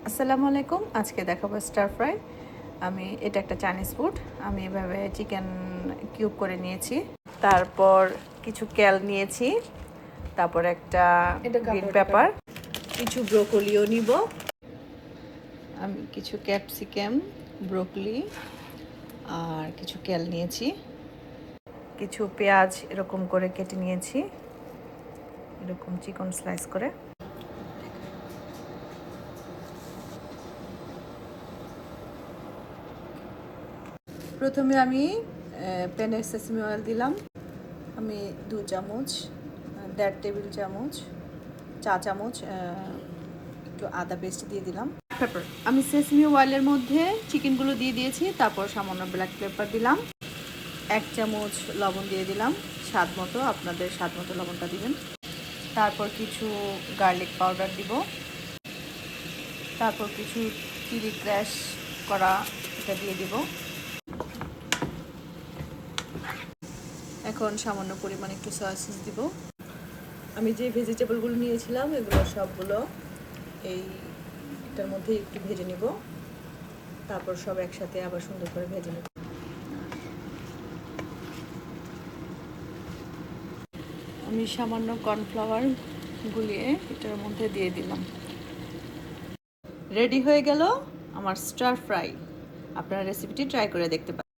আসসালামু আলাইকুম। আজকে দেখাবো স্টার ফ্রাই। এটা একটা চাইনিজ ফুড। আমি এভাবে চিকেন কিউব করে নিয়েছি। তারপর কিছু ক্যাল নিয়েছি। তারপর একটা গ্রিন পেপার, কিছু ব্রোকলিও নিব। আমি কিছু ক্যাপসিকাম, ব্রোকলি আর কিছু ক্যাল নিয়েছি। কিছু পেঁয়াজ এরকম করে কেটে নিয়েছি, এরকম চিকন স্লাইস করে। প্রথমে আমি প্যানে সেসমি অয়েল দিলাম। আমি 2 চামচ, 1.5 টেবিল চামচ, চা চামচ একটু আদা পেস্ট দিয়ে দিলাম। পেপার, আমি সেসমি অয়েলের মধ্যে চিকেনগুলো দিয়ে দিয়েছি। তারপর সামান্য ব্ল্যাক পেপার দিলাম। 1 চামচ লবণ দিয়ে দিলাম, স্বাদ মতো, আপনাদের স্বাদ মতো লবণটা দিবেন। তারপর কিছু গার্লিক পাউডার দিব। তারপর কিছু চিলি ক্র্যাশ করা, এটা দিয়ে দিব। এখন সামান্য পরিমাণে একটু সয়া সস দিব। আমি যে ভেজিটেবলগুলো নিয়েছিলাম এগুলো সবগুলো এটার মধ্যে একটু ভেজে নিব। তারপর সব একসাথে আবার সুন্দর করে ভেজে নেব। আমি সামান্য কর্নফ্লাওয়ার গুলিয়ে এটার মধ্যে দিয়ে দিলাম। রেডি হয়ে গেল আমার স্টার ফ্রাই। আপনারা রেসিপিটি ট্রাই করে দেখতে পারেন।